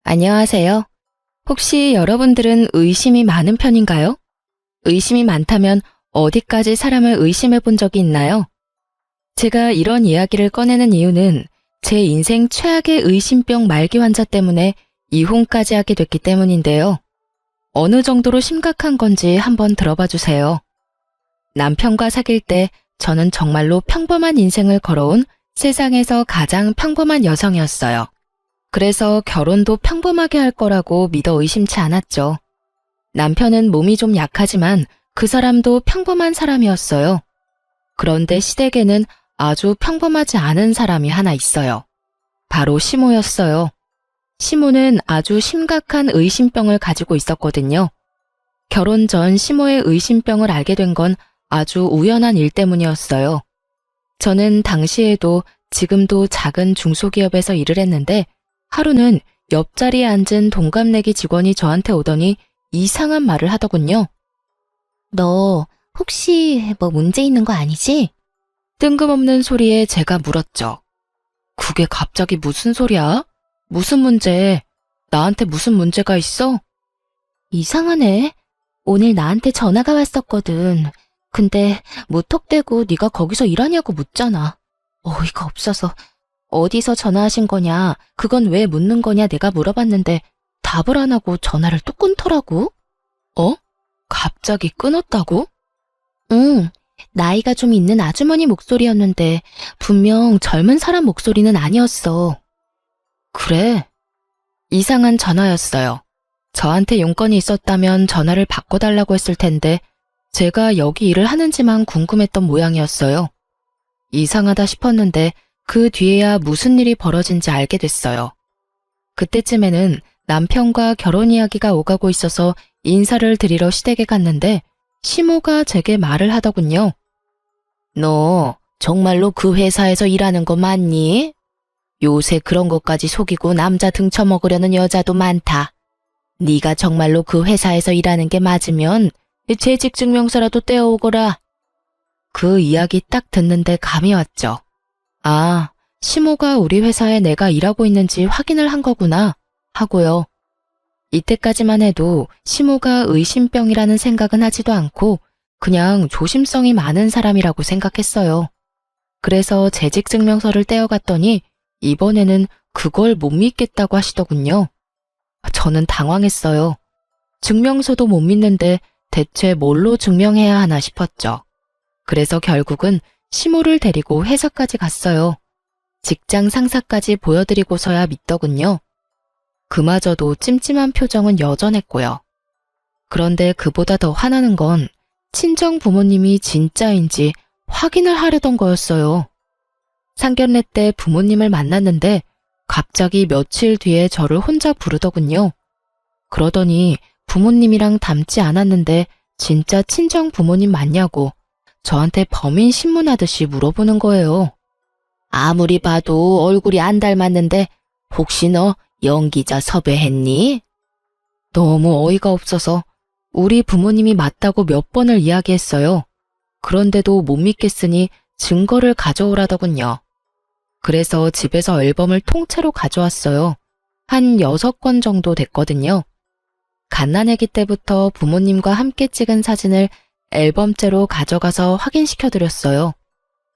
안녕하세요. 혹시 여러분들은 의심이 많은 편인가요? 의심이 많다면 어디까지 사람을 의심해 본 적이 있나요? 제가 이런 이야기를 꺼내는 이유는 제 인생 최악의 의심병 말기 환자 때문에 이혼까지 하게 됐기 때문인데요. 어느 정도로 심각한 건지 한번 들어봐 주세요. 남편과 사귈 때 저는 정말로 평범한 인생을 걸어온 세상에서 가장 평범한 여성이었어요. 그래서 결혼도 평범하게 할 거라고 믿어 의심치 않았죠. 남편은 몸이 좀 약하지만 그 사람도 평범한 사람이었어요. 그런데 시댁에는 아주 평범하지 않은 사람이 하나 있어요. 바로 시모였어요. 시모는 아주 심각한 의심병을 가지고 있었거든요. 결혼 전 시모의 의심병을 알게 된 건 아주 우연한 일 때문이었어요. 저는 당시에도 지금도 작은 중소기업에서 일을 했는데 하루는 옆자리에 앉은 동갑내기 직원이 저한테 오더니 이상한 말을 하더군요. 너 혹시 뭐 문제 있는 거 아니지? 뜬금없는 소리에 제가 물었죠. 그게 갑자기 무슨 소리야? 무슨 문제? 나한테 무슨 문제가 있어? 이상하네. 오늘 나한테 전화가 왔었거든. 근데 무턱대고 네가 거기서 일하냐고 묻잖아. 어이가 없어서 어디서 전화하신 거냐, 그건 왜 묻는 거냐 내가 물어봤는데 답을 안 하고 전화를 또 끊더라고. 어? 갑자기 끊었다고? 응, 나이가 좀 있는 아주머니 목소리였는데 분명 젊은 사람 목소리는 아니었어. 그래? 이상한 전화였어요. 저한테 용건이 있었다면 전화를 바꿔달라고 했을 텐데 제가 여기 일을 하는지만 궁금했던 모양이었어요. 이상하다 싶었는데 그 뒤에야 무슨 일이 벌어진지 알게 됐어요. 그때쯤에는 남편과 결혼 이야기가 오가고 있어서 인사를 드리러 시댁에 갔는데 시모가 제게 말을 하더군요. 너 정말로 그 회사에서 일하는 거 맞니? 요새 그런 것까지 속이고 남자 등쳐먹으려는 여자도 많다. 네가 정말로 그 회사에서 일하는 게 맞으면 재직증명서라도 떼어오거라. 그 이야기 딱 듣는데 감이 왔죠. 아, 시모가 우리 회사에 내가 일하고 있는지 확인을 한 거구나 하고요. 이때까지만 해도 시모가 의심병이라는 생각은 하지도 않고 그냥 조심성이 많은 사람이라고 생각했어요. 그래서 재직증명서를 떼어갔더니 이번에는 그걸 못 믿겠다고 하시더군요. 저는 당황했어요. 증명서도 못 믿는데 대체 뭘로 증명해야 하나 싶었죠. 그래서 결국은 시모를 데리고 회사까지 갔어요. 직장 상사까지 보여드리고서야 믿더군요. 그마저도 찜찜한 표정은 여전했고요. 그런데 그보다 더 화나는 건 친정 부모님이 진짜인지 확인을 하려던 거였어요. 상견례 때 부모님을 만났는데 갑자기 며칠 뒤에 저를 혼자 부르더군요. 그러더니 부모님이랑 닮지 않았는데 진짜 친정 부모님 맞냐고 저한테 범인 신문하듯이 물어보는 거예요. 아무리 봐도 얼굴이 안 닮았는데 혹시 너 연기자 섭외했니? 너무 어이가 없어서 우리 부모님이 맞다고 몇 번을 이야기했어요. 그런데도 못 믿겠으니 증거를 가져오라더군요. 그래서 집에서 앨범을 통째로 가져왔어요. 한 6권 정도 됐거든요. 갓난아기 때부터 부모님과 함께 찍은 사진을 앨범째로 가져가서 확인시켜드렸어요.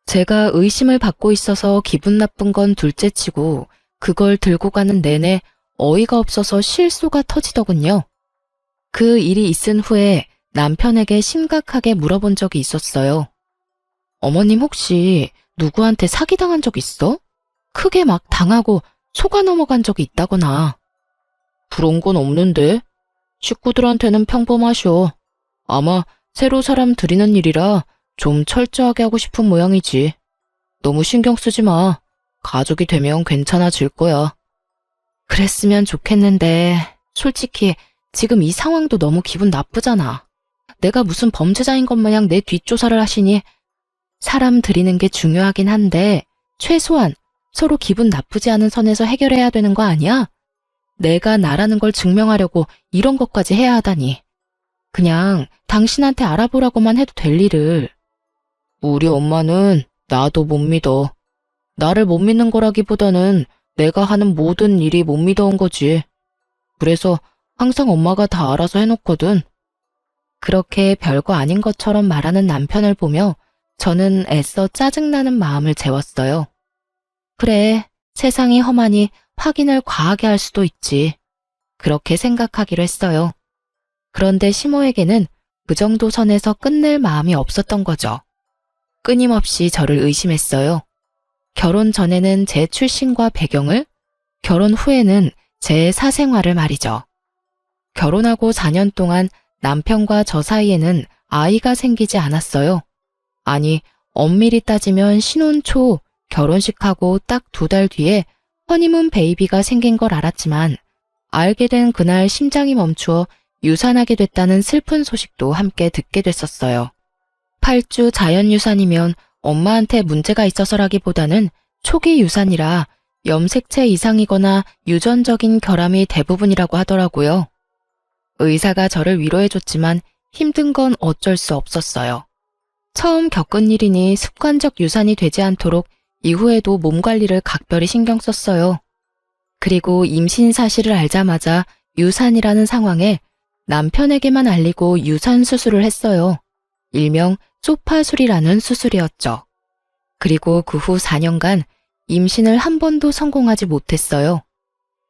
제가 의심을 받고 있어서 기분 나쁜 건 둘째치고 그걸 들고 가는 내내 어이가 없어서 실소가 터지더군요. 그 일이 있은 후에 남편에게 심각하게 물어본 적이 있었어요. 어머님 혹시 누구한테 사기당한 적 있어? 크게 막 당하고 속아 넘어간 적이 있다거나. 그런 건 없는데? 식구들한테는 평범하셔. 아마 새로 사람 들이는 일이라 좀 철저하게 하고 싶은 모양이지. 너무 신경 쓰지 마. 가족이 되면 괜찮아질 거야. 그랬으면 좋겠는데 솔직히 지금 이 상황도 너무 기분 나쁘잖아. 내가 무슨 범죄자인 것 마냥 내 뒷조사를 하시니 사람 들이는 게 중요하긴 한데 최소한 서로 기분 나쁘지 않은 선에서 해결해야 되는 거 아니야? 내가 나라는 걸 증명하려고 이런 것까지 해야 하다니. 그냥 당신한테 알아보라고만 해도 될 일을. 우리 엄마는 나도 못 믿어. 나를 못 믿는 거라기보다는 내가 하는 모든 일이 못 믿어온 거지. 그래서 항상 엄마가 다 알아서 해놓거든. 그렇게 별거 아닌 것처럼 말하는 남편을 보며 저는 애써 짜증나는 마음을 재웠어요. 그래, 세상이 험하니 확인을 과하게 할 수도 있지. 그렇게 생각하기로 했어요. 그런데 시모에게는 그 정도 선에서 끝낼 마음이 없었던 거죠. 끊임없이 저를 의심했어요. 결혼 전에는 제 출신과 배경을, 결혼 후에는 제 사생활을 말이죠. 결혼하고 4년 동안 남편과 저 사이에는 아이가 생기지 않았어요. 아니, 엄밀히 따지면 신혼 초 결혼식하고 딱 2달 뒤에 허니문 베이비가 생긴 걸 알았지만 알게 된 그날 심장이 멈추어 유산하게 됐다는 슬픈 소식도 함께 듣게 됐었어요. 8주 자연유산이면 엄마한테 문제가 있어서라기보다는 초기 유산이라 염색체 이상이거나 유전적인 결함이 대부분이라고 하더라고요. 의사가 저를 위로해줬지만 힘든 건 어쩔 수 없었어요. 처음 겪은 일이니 습관적 유산이 되지 않도록 이후에도 몸 관리를 각별히 신경 썼어요. 그리고 임신 사실을 알자마자 유산이라는 상황에 남편에게만 알리고 유산 수술을 했어요. 일명 소파술이라는 수술이었죠. 그리고 그 후 4년간 임신을 한 번도 성공하지 못했어요.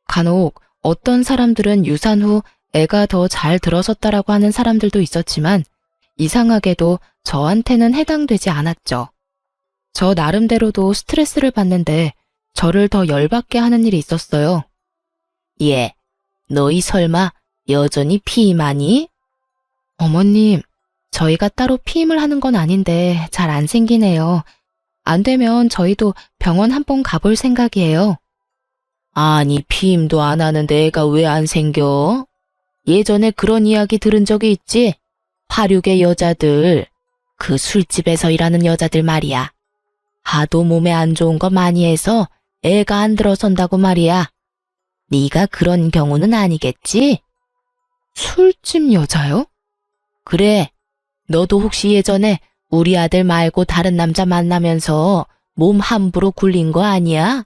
간혹 어떤 사람들은 유산 후 애가 더 잘 들어섰다라고 하는 사람들도 있었지만 이상하게도 저한테는 해당되지 않았죠. 저 나름대로도 스트레스를 받는데 저를 더 열받게 하는 일이 있었어요. 예, 너희 설마 여전히 피임하니? 어머님, 저희가 따로 피임을 하는 건 아닌데 잘 안 생기네요. 안 되면 저희도 병원 한번 가볼 생각이에요. 아니, 피임도 안 하는데 애가 왜 안 생겨? 예전에 그런 이야기 들은 적이 있지? 화류계 여자들, 그 술집에서 일하는 여자들 말이야. 하도 몸에 안 좋은 거 많이 해서 애가 안 들어선다고 말이야. 네가 그런 경우는 아니겠지? 술집 여자요? 그래, 너도 혹시 예전에 우리 아들 말고 다른 남자 만나면서 몸 함부로 굴린 거 아니야?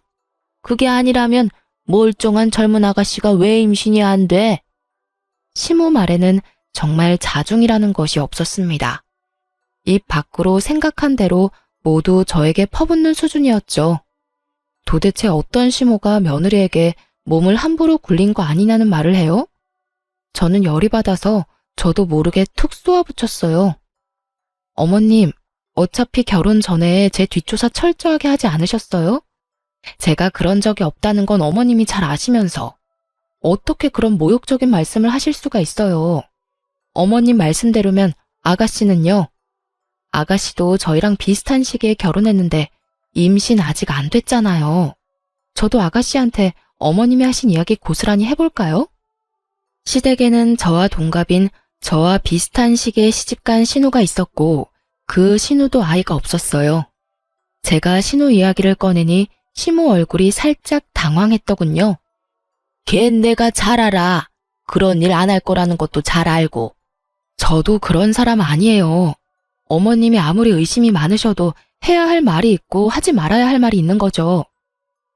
그게 아니라면 멀쩡한 젊은 아가씨가 왜 임신이 안 돼? 시모 말에는 정말 자중이라는 것이 없었습니다. 입 밖으로 생각한 대로 모두 저에게 퍼붓는 수준이었죠. 도대체 어떤 시모가 며느리에게 몸을 함부로 굴린 거 아니냐는 말을 해요? 저는 열이 받아서 저도 모르게 툭 쏘아붙였어요. 어머님, 어차피 결혼 전에 제 뒷조사 철저하게 하지 않으셨어요? 제가 그런 적이 없다는 건 어머님이 잘 아시면서 어떻게 그런 모욕적인 말씀을 하실 수가 있어요. 어머님 말씀대로면 아가씨는요? 아가씨도 저희랑 비슷한 시기에 결혼했는데 임신 아직 안 됐잖아요. 저도 아가씨한테 어머님이 하신 이야기 고스란히 해볼까요? 시댁에는 저와 동갑인 저와 비슷한 시기에 시집간 신우가 있었고 그 신우도 아이가 없었어요. 제가 신우 이야기를 꺼내니 시모 얼굴이 살짝 당황했더군요. 걘 내가 잘 알아. 그런 일 안 할 거라는 것도 잘 알고. 저도 그런 사람 아니에요. 어머님이 아무리 의심이 많으셔도 해야 할 말이 있고 하지 말아야 할 말이 있는 거죠.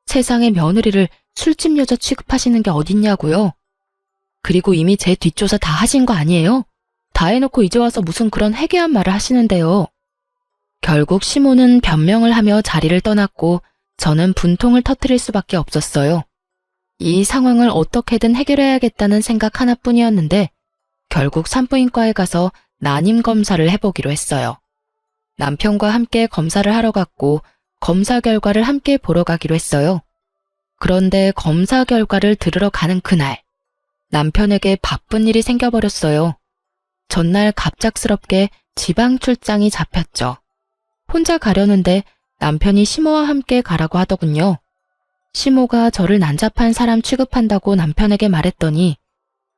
세상에 며느리를 술집 여자 취급하시는 게 어딨냐고요. 그리고 이미 제 뒷조사 다 하신 거 아니에요? 다 해놓고 이제 와서 무슨 그런 해괴한 말을 하시는데요. 결국 시모는 변명을 하며 자리를 떠났고 저는 분통을 터뜨릴 수밖에 없었어요. 이 상황을 어떻게든 해결해야겠다는 생각 하나뿐이었는데 결국 산부인과에 가서 난임 검사를 해보기로 했어요. 남편과 함께 검사를 하러 갔고 검사 결과를 함께 보러 가기로 했어요. 그런데 검사 결과를 들으러 가는 그날 남편에게 바쁜 일이 생겨버렸어요. 전날 갑작스럽게 지방 출장이 잡혔죠. 혼자 가려는데 남편이 시모와 함께 가라고 하더군요. 시모가 저를 난잡한 사람 취급한다고 남편에게 말했더니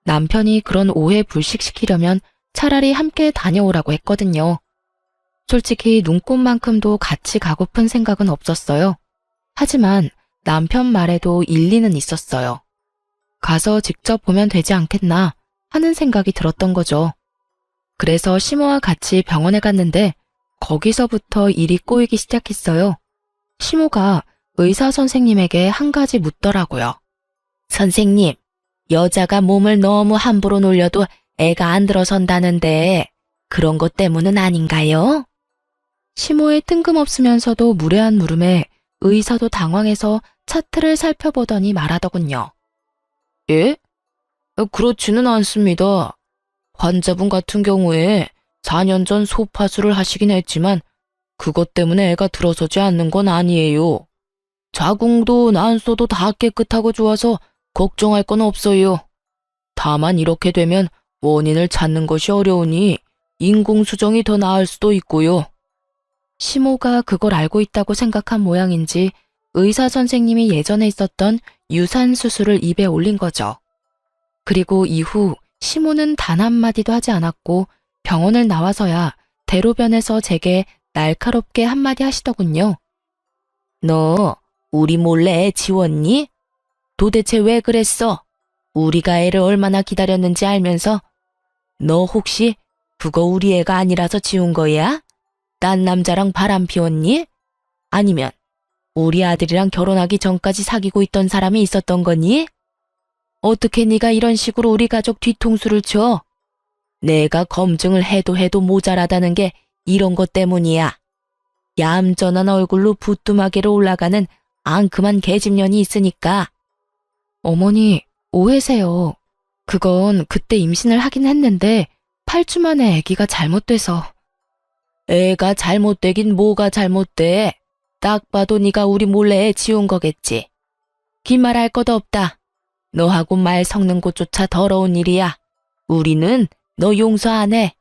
남편이 그런 오해 불식시키려면 차라리 함께 다녀오라고 했거든요. 솔직히 눈꽃만큼도 같이 가고픈 생각은 없었어요. 하지만 남편 말에도 일리는 있었어요. 가서 직접 보면 되지 않겠나 하는 생각이 들었던 거죠. 그래서 시모와 같이 병원에 갔는데 거기서부터 일이 꼬이기 시작했어요. 시모가 의사 선생님에게 한 가지 묻더라고요. 선생님, 여자가 몸을 너무 함부로 놀려도 애가 안 들어선다는데 그런 것 때문은 아닌가요? 시모의 뜬금없으면서도 무례한 물음에 의사도 당황해서 차트를 살펴보더니 말하더군요. 예? 그렇지는 않습니다. 환자분 같은 경우에 4년 전 소파술을 하시긴 했지만 그것 때문에 애가 들어서지 않는 건 아니에요. 자궁도 난소도 다 깨끗하고 좋아서 걱정할 건 없어요. 다만 이렇게 되면 원인을 찾는 것이 어려우니 인공수정이 더 나을 수도 있고요. 시모가 그걸 알고 있다고 생각한 모양인지 의사 선생님이 예전에 있었던 유산 수술을 입에 올린 거죠. 그리고 이후 시모는 단 한마디도 하지 않았고 병원을 나와서야 대로변에서 제게 날카롭게 한마디 하시더군요. 너 우리 몰래 애 지웠니? 도대체 왜 그랬어? 우리가 애를 얼마나 기다렸는지 알면서 너 혹시 그거 우리 애가 아니라서 지운 거야? 딴 남자랑 바람 피웠니? 아니면 우리 아들이랑 결혼하기 전까지 사귀고 있던 사람이 있었던 거니? 어떻게 네가 이런 식으로 우리 가족 뒤통수를 쳐? 내가 검증을 해도 모자라다는 게 이런 것 때문이야. 얌전한 얼굴로 부뚜마개로 올라가는 앙큼한 계집년이 있으니까. 어머니, 오해세요. 그건 그때 임신을 하긴 했는데 8주 만에 아기가 잘못돼서. 애가 잘못되긴 뭐가 잘못돼. 딱 봐도 네가 우리 몰래 애 지운 거겠지. 긴 말 할 것도 없다. 너하고 말 섞는 것조차 더러운 일이야. 우리는 너 용서 안 해.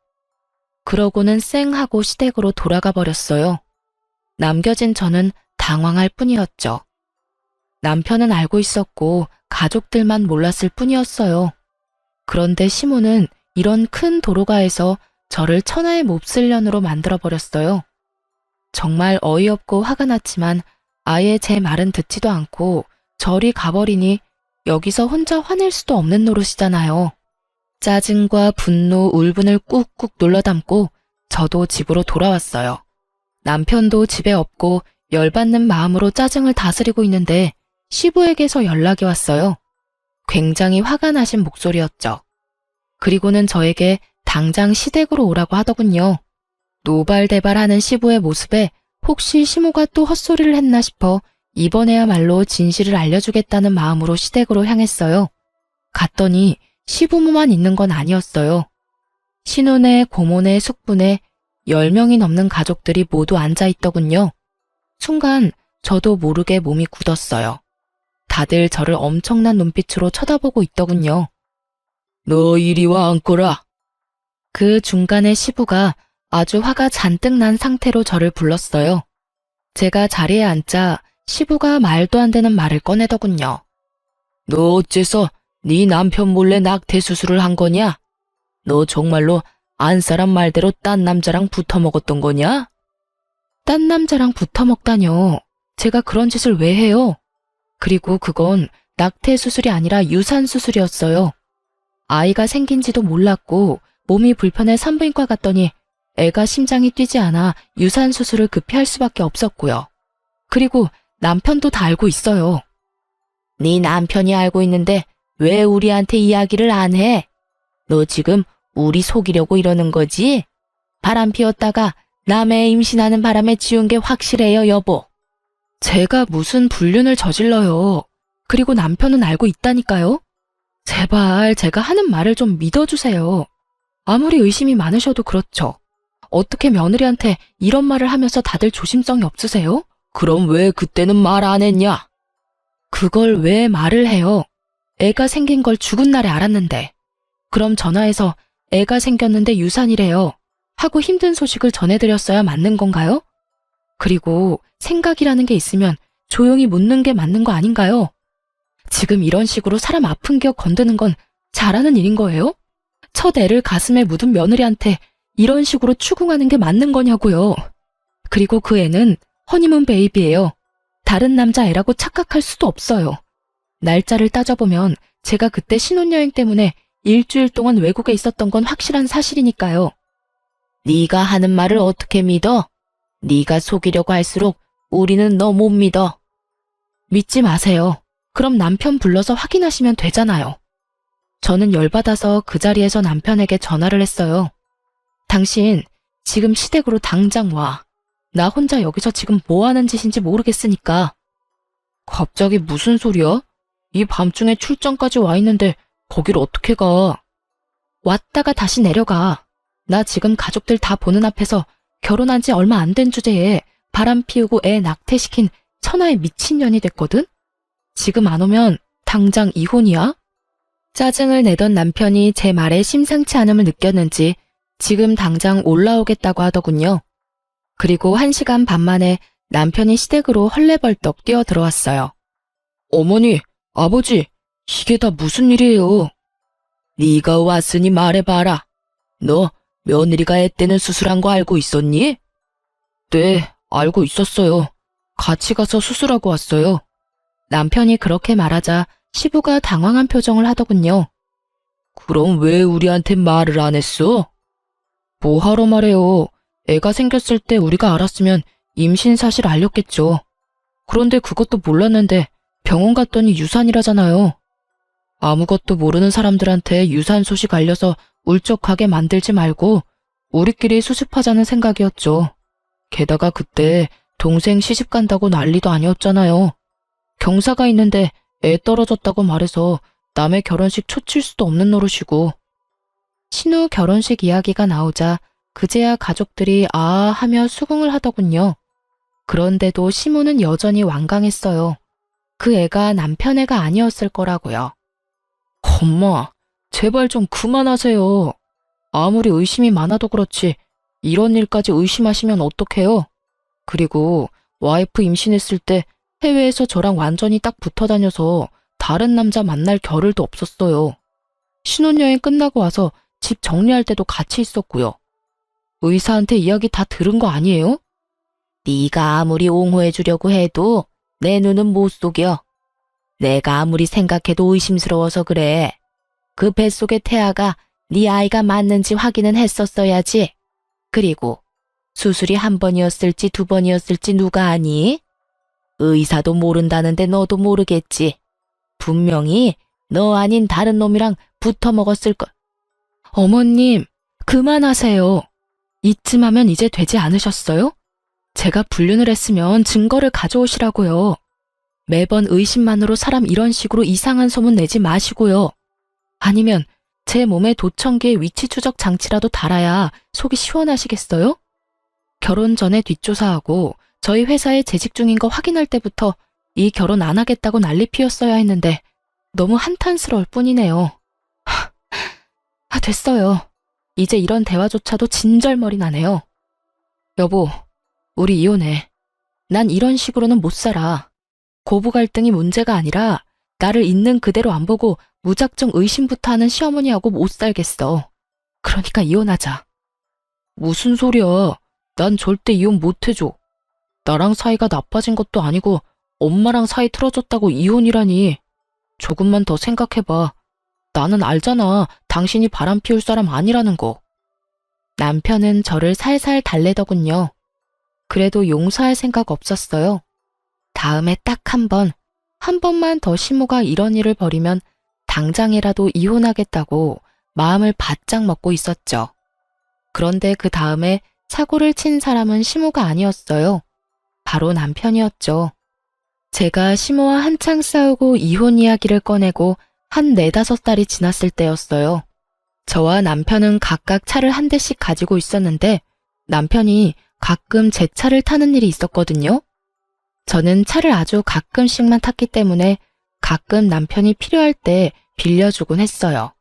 그러고는 쌩하고 시댁으로 돌아가 버렸어요. 남겨진 저는 당황할 뿐이었죠. 남편은 알고 있었고 가족들만 몰랐을 뿐이었어요. 그런데 시모는 이런 큰 도로가에서 저를 천하의 몹쓸년으로 만들어버렸어요. 정말 어이없고 화가 났지만 아예 제 말은 듣지도 않고 저리 가버리니 여기서 혼자 화낼 수도 없는 노릇이잖아요. 짜증과 분노, 울분을 꾹꾹 눌러 담고 저도 집으로 돌아왔어요. 남편도 집에 없고 열받는 마음으로 짜증을 다스리고 있는데 시부에게서 연락이 왔어요. 굉장히 화가 나신 목소리였죠. 그리고는 저에게 당장 시댁으로 오라고 하더군요. 노발대발하는 시부의 모습에 혹시 시모가 또 헛소리를 했나 싶어 이번에야말로 진실을 알려주겠다는 마음으로 시댁으로 향했어요. 갔더니 시부모만 있는 건 아니었어요. 신혼에, 고모네, 숙부네 10명이 넘는 가족들이 모두 앉아있더군요. 순간 저도 모르게 몸이 굳었어요. 다들 저를 엄청난 눈빛으로 쳐다보고 있더군요. 너 이리 와 앉거라. 그 중간에 시부가 아주 화가 잔뜩 난 상태로 저를 불렀어요. 제가 자리에 앉자 시부가 말도 안 되는 말을 꺼내더군요. 너 어째서 네 남편 몰래 낙태 수술을 한 거냐? 너 정말로 안 사람 말대로 딴 남자랑 붙어 먹었던 거냐? 딴 남자랑 붙어 먹다뇨. 제가 그런 짓을 왜 해요? 그리고 그건 낙태 수술이 아니라 유산 수술이었어요. 아이가 생긴지도 몰랐고 몸이 불편해 산부인과 갔더니 애가 심장이 뛰지 않아 유산 수술을 급히 할 수밖에 없었고요. 그리고 남편도 다 알고 있어요. 네 남편이 알고 있는데 왜 우리한테 이야기를 안 해? 너 지금 우리 속이려고 이러는 거지? 바람 피웠다가 남의 애 임신하는 바람에 지운 게 확실해요, 여보. 제가 무슨 불륜을 저질러요. 그리고 남편은 알고 있다니까요. 제발 제가 하는 말을 좀 믿어주세요. 아무리 의심이 많으셔도 그렇죠. 어떻게 며느리한테 이런 말을 하면서 다들 조심성이 없으세요? 그럼 왜 그때는 말 안 했냐? 그걸 왜 말을 해요? 애가 생긴 걸 죽은 날에 알았는데. 그럼 전화해서 애가 생겼는데 유산이래요 하고 힘든 소식을 전해드렸어야 맞는 건가요? 그리고 생각이라는 게 있으면 조용히 묻는 게 맞는 거 아닌가요? 지금 이런 식으로 사람 아픈 기억 건드는 건 잘하는 일인 거예요? 첫 애를 가슴에 묻은 며느리한테 이런 식으로 추궁하는 게 맞는 거냐고요. 그리고 그 애는 허니문 베이비예요. 다른 남자 애라고 착각할 수도 없어요. 날짜를 따져보면 제가 그때 신혼여행 때문에 일주일 동안 외국에 있었던 건 확실한 사실이니까요. 네가 하는 말을 어떻게 믿어? 네가 속이려고 할수록 우리는 너 못 믿어. 믿지 마세요. 그럼 남편 불러서 확인하시면 되잖아요. 저는 열받아서 그 자리에서 남편에게 전화를 했어요. 당신 지금 시댁으로 당장 와. 나 혼자 여기서 지금 뭐 하는 짓인지 모르겠으니까. 갑자기 무슨 소리야? 이 밤중에 출장까지 와 있는데 거길 어떻게 가? 왔다가 다시 내려가. 나 지금 가족들 다 보는 앞에서 결혼한 지 얼마 안 된 주제에 바람 피우고 애 낙태시킨 천하의 미친년이 됐거든? 지금 안 오면 당장 이혼이야? 짜증을 내던 남편이 제 말에 심상치 않음을 느꼈는지 지금 당장 올라오겠다고 하더군요. 그리고 1시간 반 만에 남편이 시댁으로 헐레벌떡 뛰어들어왔어요. 어머니, 아버지, 이게 다 무슨 일이에요? 네가 왔으니 말해봐라. 너 며느리가 애 떼는 수술한 거 알고 있었니? 네, 알고 있었어요. 같이 가서 수술하고 왔어요. 남편이 그렇게 말하자 시부가 당황한 표정을 하더군요. 그럼 왜 우리한테 말을 안 했어? 뭐하러 말해요. 애가 생겼을 때 우리가 알았으면 임신 사실 알렸겠죠. 그런데 그것도 몰랐는데 병원 갔더니 유산이라잖아요. 아무것도 모르는 사람들한테 유산 소식 알려서 울적하게 만들지 말고 우리끼리 수습하자는 생각이었죠. 게다가 그때 동생 시집 간다고 난리도 아니었잖아요. 경사가 있는데 애 떨어졌다고 말해서 남의 결혼식 초칠 수도 없는 노릇이고. 신우 결혼식 이야기가 나오자 그제야 가족들이 아 하며 수긍을 하더군요. 그런데도 시모는 여전히 완강했어요. 그 애가 남편 애가 아니었을 거라고요. 엄마, 제발 좀 그만하세요. 아무리 의심이 많아도 그렇지 이런 일까지 의심하시면 어떡해요? 그리고 와이프 임신했을 때 해외에서 저랑 완전히 딱 붙어 다녀서 다른 남자 만날 겨를도 없었어요. 신혼여행 끝나고 와서 집 정리할 때도 같이 있었고요. 의사한테 이야기 다 들은 거 아니에요? 네가 아무리 옹호해 주려고 해도 내 눈은 못 속여. 내가 아무리 생각해도 의심스러워서 그래. 그 뱃속의 태아가 네 아이가 맞는지 확인은 했었어야지. 그리고 수술이 1번이었을지 2번이었을지 누가 아니? 의사도 모른다는데 너도 모르겠지. 분명히 너 아닌 다른 놈이랑 붙어 먹었을 걸. 어머님, 그만하세요. 이쯤 하면 이제 되지 않으셨어요? 제가 불륜을 했으면 증거를 가져오시라고요. 매번 의심만으로 사람 이런 식으로 이상한 소문 내지 마시고요. 아니면 제 몸에 도청기의 위치 추적 장치라도 달아야 속이 시원하시겠어요? 결혼 전에 뒷조사하고 저희 회사에 재직 중인 거 확인할 때부터 이 결혼 안 하겠다고 난리 피웠어야 했는데 너무 한탄스러울 뿐이네요. 됐어요. 이제 이런 대화조차도 진절머리 나네요. 여보, 우리 이혼해. 난 이런 식으로는 못 살아. 고부 갈등이 문제가 아니라 나를 있는 그대로 안 보고 무작정 의심부터 하는 시어머니하고 못 살겠어. 그러니까 이혼하자. 무슨 소리야. 난 절대 이혼 못 해줘. 나랑 사이가 나빠진 것도 아니고 엄마랑 사이 틀어졌다고 이혼이라니. 조금만 더 생각해봐. 나는 알잖아. 당신이 바람 피울 사람 아니라는 거. 남편은 저를 살살 달래더군요. 그래도 용서할 생각 없었어요. 다음에 딱 한 번만 더 시모가 이런 일을 벌이면 당장이라도 이혼하겠다고 마음을 바짝 먹고 있었죠. 그런데 그 다음에 사고를 친 사람은 시모가 아니었어요. 바로 남편이었죠. 제가 시모와 한창 싸우고 이혼 이야기를 꺼내고 한 4~5달이 지났을 때였어요. 저와 남편은 각각 차를 한 대씩 가지고 있었는데 남편이 가끔 제 차를 타는 일이 있었거든요. 저는 차를 아주 가끔씩만 탔기 때문에 가끔 남편이 필요할 때 빌려주곤 했어요.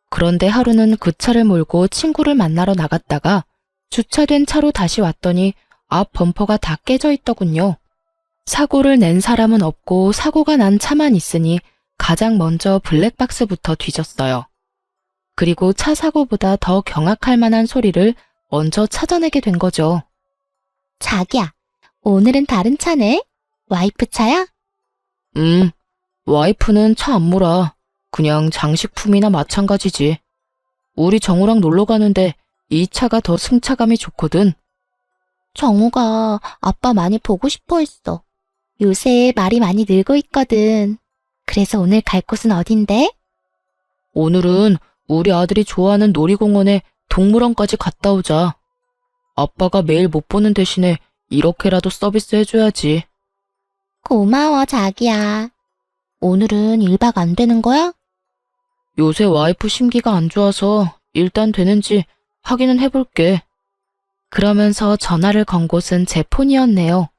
그런데 하루는 그 차를 몰고 친구를 만나러 나갔다가 주차된 차로 다시 왔더니 앞 범퍼가 다 깨져 있더군요. 사고를 낸 사람은 없고 사고가 난 차만 있으니 가장 먼저 블랙박스부터 뒤졌어요. 그리고 차 사고보다 더 경악할 만한 소리를 먼저 찾아내게 된 거죠. 자기야, 오늘은 다른 차네? 와이프 차야? 와이프는 차 안 몰아. 그냥 장식품이나 마찬가지지. 우리 정우랑 놀러 가는데 이 차가 더 승차감이 좋거든. 정우가 아빠 많이 보고 싶어 했어. 요새 말이 많이 늘고 있거든. 그래서 오늘 갈 곳은 어딘데? 오늘은 우리 아들이 좋아하는 놀이공원에 동물원까지 갔다 오자. 아빠가 매일 못 보는 대신에 이렇게라도 서비스 해줘야지. 고마워, 자기야. 오늘은 1박 안 되는 거야? 요새 와이프 심기가 안 좋아서 일단 되는지 확인은 해볼게. 그러면서 전화를 건 곳은 제 폰이었네요.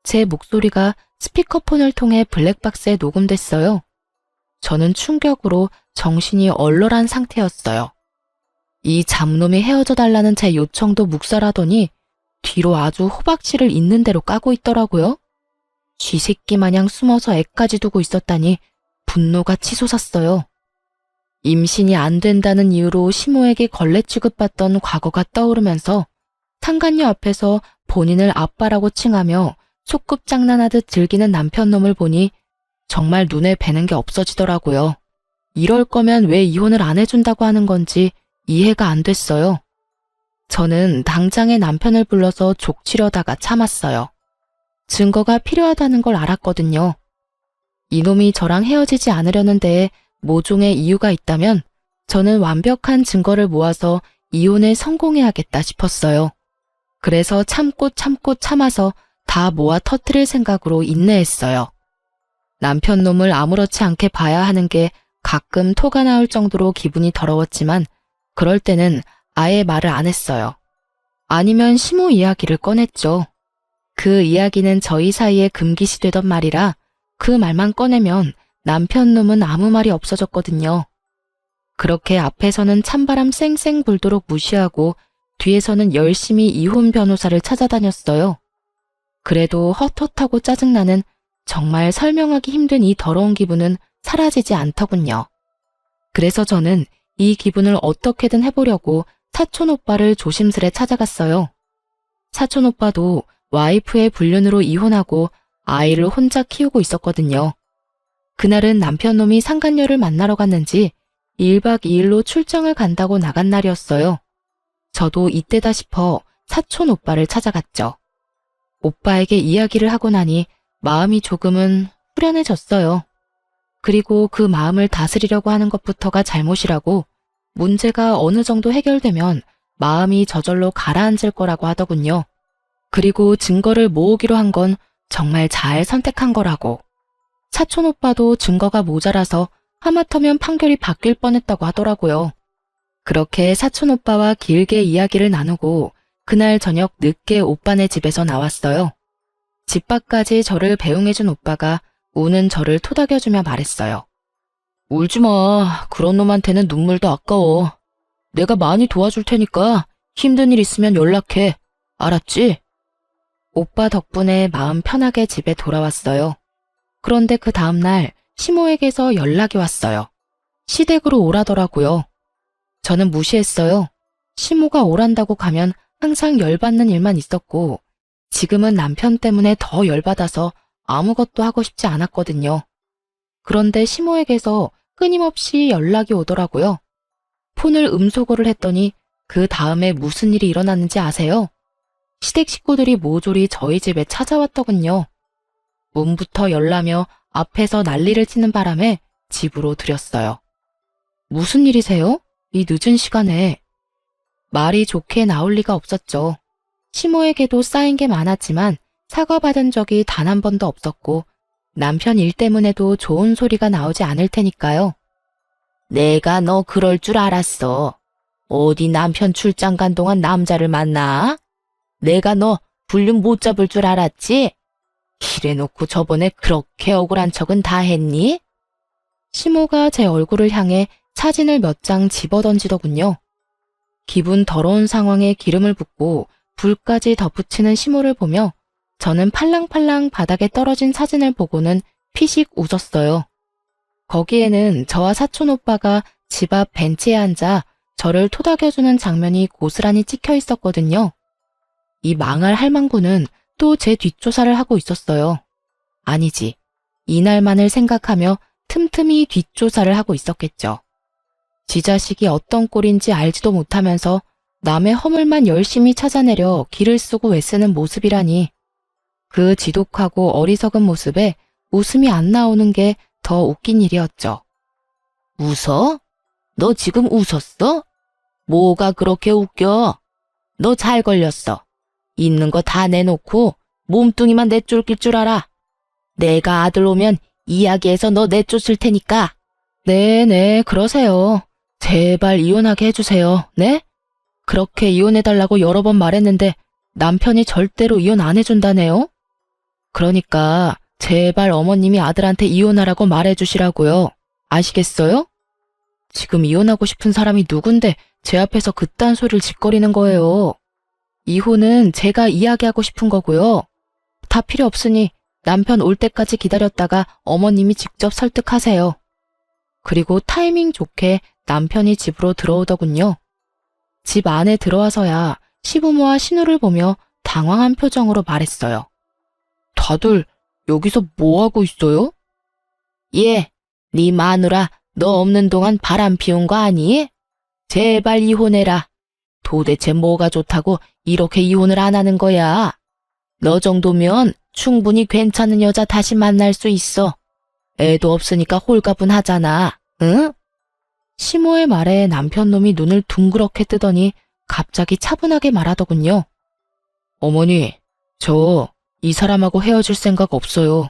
제 목소리가 스피커폰을 통해 블랙박스에 녹음됐어요. 저는 충격으로 정신이 얼얼한 상태였어요. 이 잡놈이 헤어져 달라는 제 요청도 묵살하더니 뒤로 아주 호박씨를 있는 대로 까고 있더라고요. 쥐새끼 마냥 숨어서 애까지 두고 있었다니 분노가 치솟았어요. 임신이 안 된다는 이유로 시모에게 걸레 취급받던 과거가 떠오르면서 상간녀 앞에서 본인을 아빠라고 칭하며 소꿉장난하듯 즐기는 남편놈을 보니 정말 눈에 뵈는 게 없어지더라고요. 이럴 거면 왜 이혼을 안 해준다고 하는 건지 이해가 안 됐어요. 저는 당장에 남편을 불러서 족치려다가 참았어요. 증거가 필요하다는 걸 알았거든요. 이놈이 저랑 헤어지지 않으려는 데에 모종의 이유가 있다면 저는 완벽한 증거를 모아서 이혼에 성공해야겠다 싶었어요. 그래서 참고 참아서 다 모아 터뜨릴 생각으로 인내했어요. 남편 놈을 아무렇지 않게 봐야 하는 게 가끔 토가 나올 정도로 기분이 더러웠지만 그럴 때는 아예 말을 안 했어요. 아니면 시모 이야기를 꺼냈죠. 그 이야기는 저희 사이에 금기시 되던 말이라 그 말만 꺼내면 남편 놈은 아무 말이 없어졌거든요. 그렇게 앞에서는 찬바람 쌩쌩 불도록 무시하고 뒤에서는 열심히 이혼 변호사를 찾아다녔어요. 그래도 헛헛하고 짜증나는 정말 설명하기 힘든 이 더러운 기분은 사라지지 않더군요. 그래서 저는 이 기분을 어떻게든 해보려고 사촌 오빠를 조심스레 찾아갔어요. 사촌 오빠도 와이프의 불륜으로 이혼하고 아이를 혼자 키우고 있었거든요. 그날은 남편놈이 상간녀를 만나러 갔는지 1박 2일로 출장을 간다고 나간 날이었어요. 저도 이때다 싶어 사촌 오빠를 찾아갔죠. 오빠에게 이야기를 하고 나니 마음이 조금은 후련해졌어요. 그리고 그 마음을 다스리려고 하는 것부터가 잘못이라고 문제가 어느 정도 해결되면 마음이 저절로 가라앉을 거라고 하더군요. 그리고 증거를 모으기로 한 건 정말 잘 선택한 거라고. 사촌 오빠도 증거가 모자라서 하마터면 판결이 바뀔 뻔했다고 하더라고요. 그렇게 사촌 오빠와 길게 이야기를 나누고 그날 저녁 늦게 오빠네 집에서 나왔어요. 집 밖까지 저를 배웅해준 오빠가 우는 저를 토닥여주며 말했어요. 울지 마. 그런 놈한테는 눈물도 아까워. 내가 많이 도와줄 테니까 힘든 일 있으면 연락해. 알았지? 오빠 덕분에 마음 편하게 집에 돌아왔어요. 그런데 그 다음날 시모에게서 연락이 왔어요. 시댁으로 오라더라고요. 저는 무시했어요. 시모가 오란다고 가면 항상 열받는 일만 있었고 지금은 남편 때문에 더 열받아서 아무것도 하고 싶지 않았거든요. 그런데 시모에게서 끊임없이 연락이 오더라고요. 폰을 음소거를 했더니 그 다음에 무슨 일이 일어났는지 아세요? 시댁 식구들이 모조리 저희 집에 찾아왔더군요. 문부터 열라며 앞에서 난리를 치는 바람에 집으로 들였어요. 무슨 일이세요? 이 늦은 시간에. 말이 좋게 나올 리가 없었죠. 시모에게도 쌓인 게 많았지만 사과받은 적이 단 한 번도 없었고 남편 일 때문에도 좋은 소리가 나오지 않을 테니까요. 내가 너 그럴 줄 알았어. 어디 남편 출장 간 동안 남자를 만나? 내가 너 불륜 못 잡을 줄 알았지? 이래놓고 저번에 그렇게 억울한 척은 다 했니? 시모가 제 얼굴을 향해 사진을 몇 장 집어던지더군요. 기분 더러운 상황에 기름을 붓고 불까지 덧붙이는 시모를 보며 저는 팔랑팔랑 바닥에 떨어진 사진을 보고는 피식 웃었어요. 거기에는 저와 사촌 오빠가 집 앞 벤치에 앉아 저를 토닥여주는 장면이 고스란히 찍혀 있었거든요. 이 망할 할망구는 또 제 뒷조사를 하고 있었어요. 아니지, 이날만을 생각하며 틈틈이 뒷조사를 하고 있었겠죠. 지 자식이 어떤 꼴인지 알지도 못하면서 남의 허물만 열심히 찾아내려 기를 쓰고 애쓰는 모습이라니. 그 지독하고 어리석은 모습에 웃음이 안 나오는 게 더 웃긴 일이었죠. 웃어? 너 지금 웃었어? 뭐가 그렇게 웃겨? 너 잘 걸렸어. 있는 거 다 내놓고 몸뚱이만 내쫓길 줄 알아. 내가 아들 오면 이야기해서 너 내쫓을 테니까. 네네, 그러세요. 제발 이혼하게 해주세요. 네? 그렇게 이혼해달라고 여러 번 말했는데 남편이 절대로 이혼 안 해준다네요? 그러니까 제발 어머님이 아들한테 이혼하라고 말해주시라고요. 아시겠어요? 지금 이혼하고 싶은 사람이 누군데 제 앞에서 그딴 소리를 짓거리는 거예요. 이혼은 제가 이야기하고 싶은 거고요. 다 필요 없으니 남편 올 때까지 기다렸다가 어머님이 직접 설득하세요. 그리고 타이밍 좋게 남편이 집으로 들어오더군요. 집 안에 들어와서야 시부모와 신우를 보며 당황한 표정으로 말했어요. 다들 여기서 뭐 하고 있어요? 예, 네 마누라 너 없는 동안 바람 피운 거 아니? 제발 이혼해라. 도대체 뭐가 좋다고 이렇게 이혼을 안 하는 거야? 너 정도면 충분히 괜찮은 여자 다시 만날 수 있어. 애도 없으니까 홀가분하잖아, 응? 시모의 말에 남편놈이 눈을 둥그렇게 뜨더니 갑자기 차분하게 말하더군요. 어머니, 저 이 사람하고 헤어질 생각 없어요.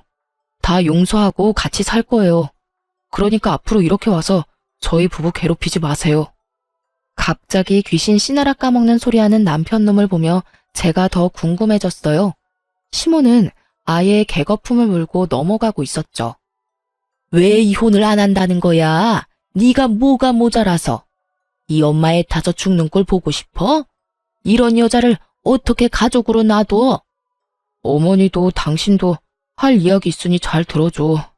다 용서하고 같이 살 거예요. 그러니까 앞으로 이렇게 와서 저희 부부 괴롭히지 마세요. 갑자기 귀신 씨나라 까먹는 소리하는 남편놈을 보며 제가 더 궁금해졌어요. 시모는 아예 개거품을 물고 넘어가고 있었죠. 왜 이혼을 안 한다는 거야? 네가 뭐가 모자라서. 이 엄마 애 타서 죽는 꼴 보고 싶어? 이런 여자를 어떻게 가족으로 놔둬? 어머니도 당신도 할 이야기 있으니 잘 들어줘.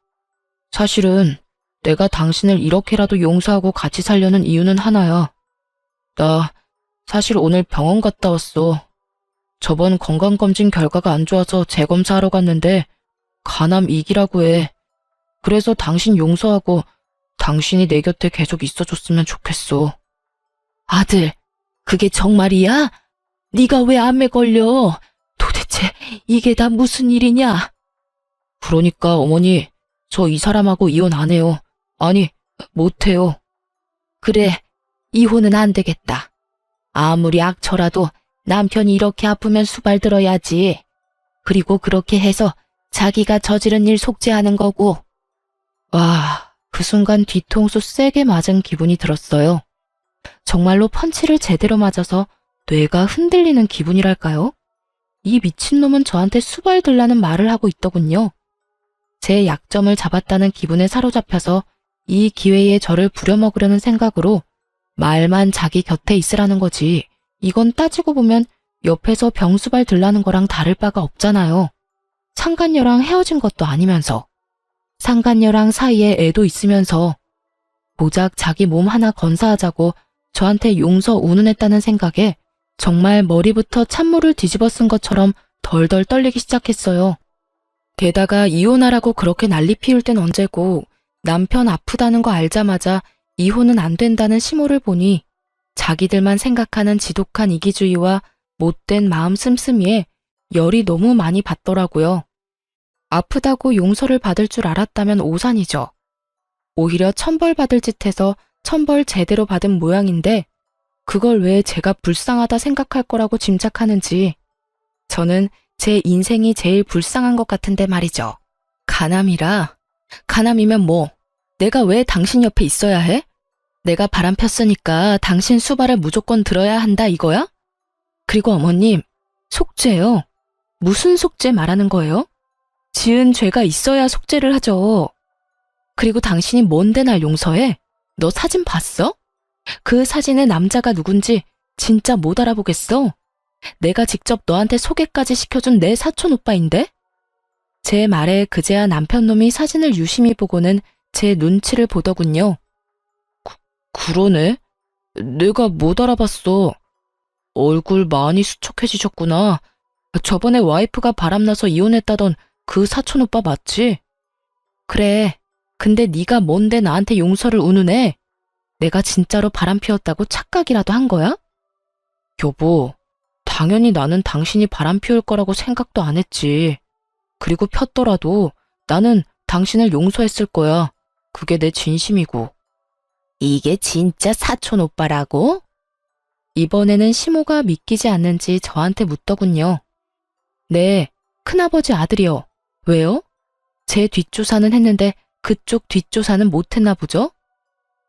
사실은 내가 당신을 이렇게라도 용서하고 같이 살려는 이유는 하나야. 나 사실 오늘 병원 갔다 왔어. 저번 건강검진 결과가 안 좋아서 재검사하러 갔는데 간암 2기라고 해. 그래서 당신 용서하고 당신이 내 곁에 계속 있어줬으면 좋겠어. 아들, 그게 정말이야? 네가 왜 암에 걸려? 도대체 이게 다 무슨 일이냐? 그러니까 어머니, 저 이 사람하고 이혼 안 해요. 아니, 못 해요. 그래, 이혼은 안 되겠다. 아무리 악처라도 남편이 이렇게 아프면 수발 들어야지. 그리고 그렇게 해서 자기가 저지른 일 속죄하는 거고. 와, 그 순간 뒤통수 세게 맞은 기분이 들었어요. 정말로 펀치를 제대로 맞아서 뇌가 흔들리는 기분이랄까요? 이 미친놈은 저한테 수발 들라는 말을 하고 있더군요. 제 약점을 잡았다는 기분에 사로잡혀서 이 기회에 저를 부려먹으려는 생각으로 말만 자기 곁에 있으라는 거지. 이건 따지고 보면 옆에서 병수발 들라는 거랑 다를 바가 없잖아요. 상간녀랑 헤어진 것도 아니면서. 상간녀랑 사이에 애도 있으면서. 고작 자기 몸 하나 건사하자고 저한테 용서 운운했다는 생각에 정말 머리부터 찬물을 뒤집어 쓴 것처럼 덜덜 떨리기 시작했어요. 게다가 이혼하라고 그렇게 난리 피울 땐 언제고 남편 아프다는 거 알자마자 이혼은 안 된다는 시모를 보니 자기들만 생각하는 지독한 이기주의와 못된 마음 씀씀이에 열이 너무 많이 받더라고요. 아프다고 용서를 받을 줄 알았다면 오산이죠. 오히려 천벌 받을 짓 해서 천벌 제대로 받은 모양인데 그걸 왜 제가 불쌍하다 생각할 거라고 짐작하는지 저는 제 인생이 제일 불쌍한 것 같은데 말이죠. 간암이라. 간암이면 뭐 내가 왜 당신 옆에 있어야 해? 내가 바람 폈으니까 당신 수발을 무조건 들어야 한다 이거야? 그리고 어머님, 속죄요. 무슨 속죄 말하는 거예요? 지은 죄가 있어야 속죄를 하죠. 그리고 당신이 뭔데 날 용서해? 너 사진 봤어? 그 사진의 남자가 누군지 진짜 못 알아보겠어. 내가 직접 너한테 소개까지 시켜준 내 사촌 오빠인데? 제 말에 그제야 남편놈이 사진을 유심히 보고는 제 눈치를 보더군요. 그러네. 내가 못 알아봤어. 얼굴 많이 수척해지셨구나. 저번에 와이프가 바람나서 이혼했다던 그 사촌 오빠 맞지? 그래. 근데 네가 뭔데 나한테 용서를 운운해? 내가 진짜로 바람 피웠다고 착각이라도 한 거야? 여보, 당연히 나는 당신이 바람 피울 거라고 생각도 안 했지. 그리고 폈더라도 나는 당신을 용서했을 거야. 그게 내 진심이고. 이게 진짜 사촌 오빠라고? 이번에는 시모가 믿기지 않는지 저한테 묻더군요. 네, 큰아버지 아들이요. 왜요? 제 뒷조사는 했는데 그쪽 뒷조사는 못했나 보죠?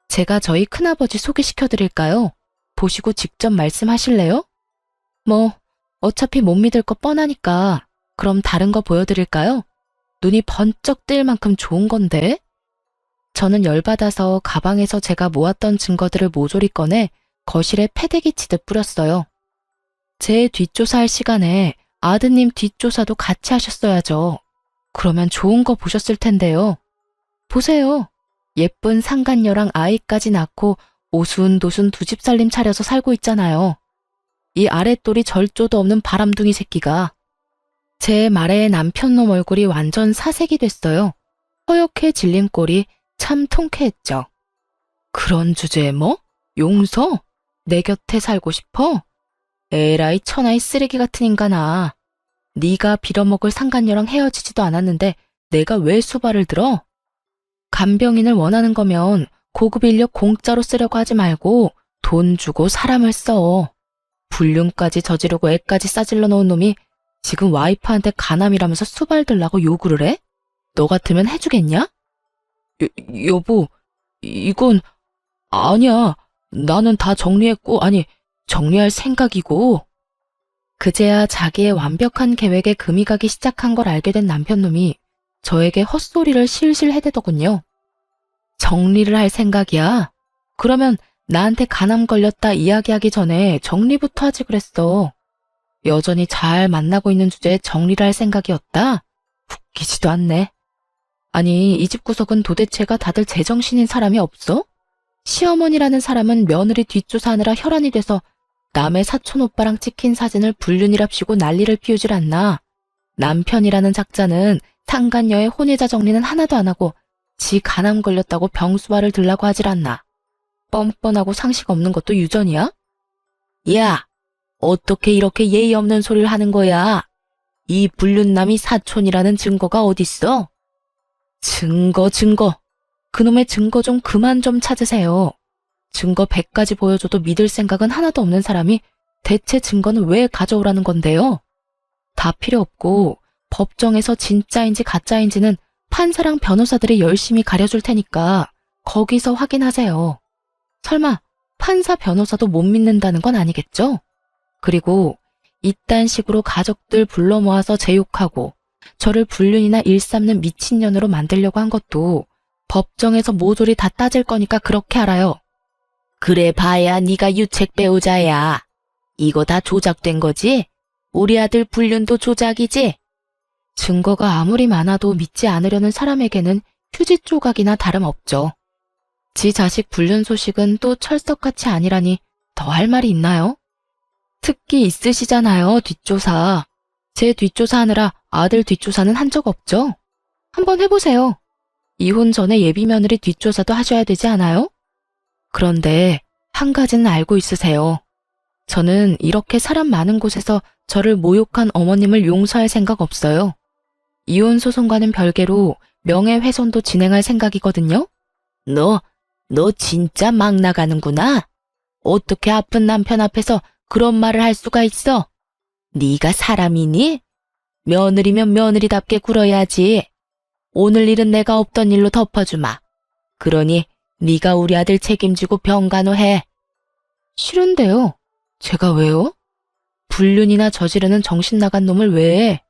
제가 저희 큰아버지 소개시켜드릴까요? 보시고 직접 말씀하실래요? 뭐, 어차피 못 믿을 거 뻔하니까 그럼 다른 거 보여드릴까요? 눈이 번쩍 뜰 만큼 좋은 건데? 저는 열받아서 가방에서 제가 모았던 증거들을 모조리 꺼내 거실에 패대기 치듯 뿌렸어요. 제 뒷조사할 시간에 아드님 뒷조사도 같이 하셨어야죠. 그러면 좋은 거 보셨을 텐데요. 보세요. 예쁜 상간녀랑 아이까지 낳고 오순도순 두 집 살림 차려서 살고 있잖아요. 이 아랫돌이 절조도 없는 바람둥이 새끼가. 제 말에 남편놈 얼굴이 완전 사색이 됐어요. 허옇게 질린 꼴이 참 통쾌했죠. 그런 주제에 뭐? 용서? 내 곁에 살고 싶어? 에라이 천하의 쓰레기 같은 인간아. 네가 빌어먹을 상간녀랑 헤어지지도 않았는데 내가 왜 수발을 들어? 간병인을 원하는 거면 고급 인력 공짜로 쓰려고 하지 말고 돈 주고 사람을 써. 불륜까지 저지르고 애까지 싸질러 놓은 놈이 지금 와이프한테 가남이라면서 수발 들라고 요구를 해? 너 같으면 해주겠냐? 여보, 이건 아니야. 나는 다 정리했고, 아니, 정리할 생각이고. 그제야 자기의 완벽한 계획에 금이 가기 시작한 걸 알게 된 남편놈이 저에게 헛소리를 실실 해대더군요. 정리를 할 생각이야? 그러면 나한테 간암 걸렸다 이야기하기 전에 정리부터 하지 그랬어. 여전히 잘 만나고 있는 주제에 정리를 할 생각이었다? 웃기지도 않네. 아니, 이 집 구석은 도대체가 다들 제정신인 사람이 없어? 시어머니라는 사람은 며느리 뒷조사하느라 혈안이 돼서 남의 사촌 오빠랑 찍힌 사진을 불륜이랍시고 난리를 피우질 않나. 남편이라는 작자는 상간녀의 혼외자 정리는 하나도 안 하고 지 간암 걸렸다고 병수발을 들라고 하질 않나. 뻔뻔하고 상식 없는 것도 유전이야? 야, 어떻게 이렇게 예의 없는 소리를 하는 거야? 이 불륜남이 사촌이라는 증거가 어딨어? 증거. 그놈의 증거 좀 그만 좀 찾으세요. 증거 100가지 보여줘도 믿을 생각은 하나도 없는 사람이 대체 증거는 왜 가져오라는 건데요? 다 필요 없고 법정에서 진짜인지 가짜인지는 판사랑 변호사들이 열심히 가려줄 테니까 거기서 확인하세요. 설마 판사 변호사도 못 믿는다는 건 아니겠죠? 그리고 이딴 식으로 가족들 불러 모아서 제욕하고 저를 불륜이나 일삼는 미친년으로 만들려고 한 것도 법정에서 모조리 다 따질 거니까 그렇게 알아요. 그래 봐야 네가 유책 배우자야. 이거 다 조작된 거지? 우리 아들 불륜도 조작이지? 증거가 아무리 많아도 믿지 않으려는 사람에게는 휴지 조각이나 다름없죠. 지 자식 불륜 소식은 또 철석같이 아니라니 더 할 말이 있나요? 특기 있으시잖아요, 뒷조사. 제 뒷조사하느라 아들 뒷조사는 한 적 없죠? 한번 해보세요. 이혼 전에 예비 며느리 뒷조사도 하셔야 되지 않아요? 그런데 한 가지는 알고 있으세요. 저는 이렇게 사람 많은 곳에서 저를 모욕한 어머님을 용서할 생각 없어요. 이혼 소송과는 별개로 명예훼손도 진행할 생각이거든요. 너 진짜 막 나가는구나. 어떻게 아픈 남편 앞에서 그런 말을 할 수가 있어? 네가 사람이니? 며느리면 며느리답게 굴어야지. 오늘 일은 내가 없던 일로 덮어주마. 그러니 네가 우리 아들 책임지고 병간호해. 싫은데요. 제가 왜요? 불륜이나 저지르는 정신 나간 놈을 왜 해?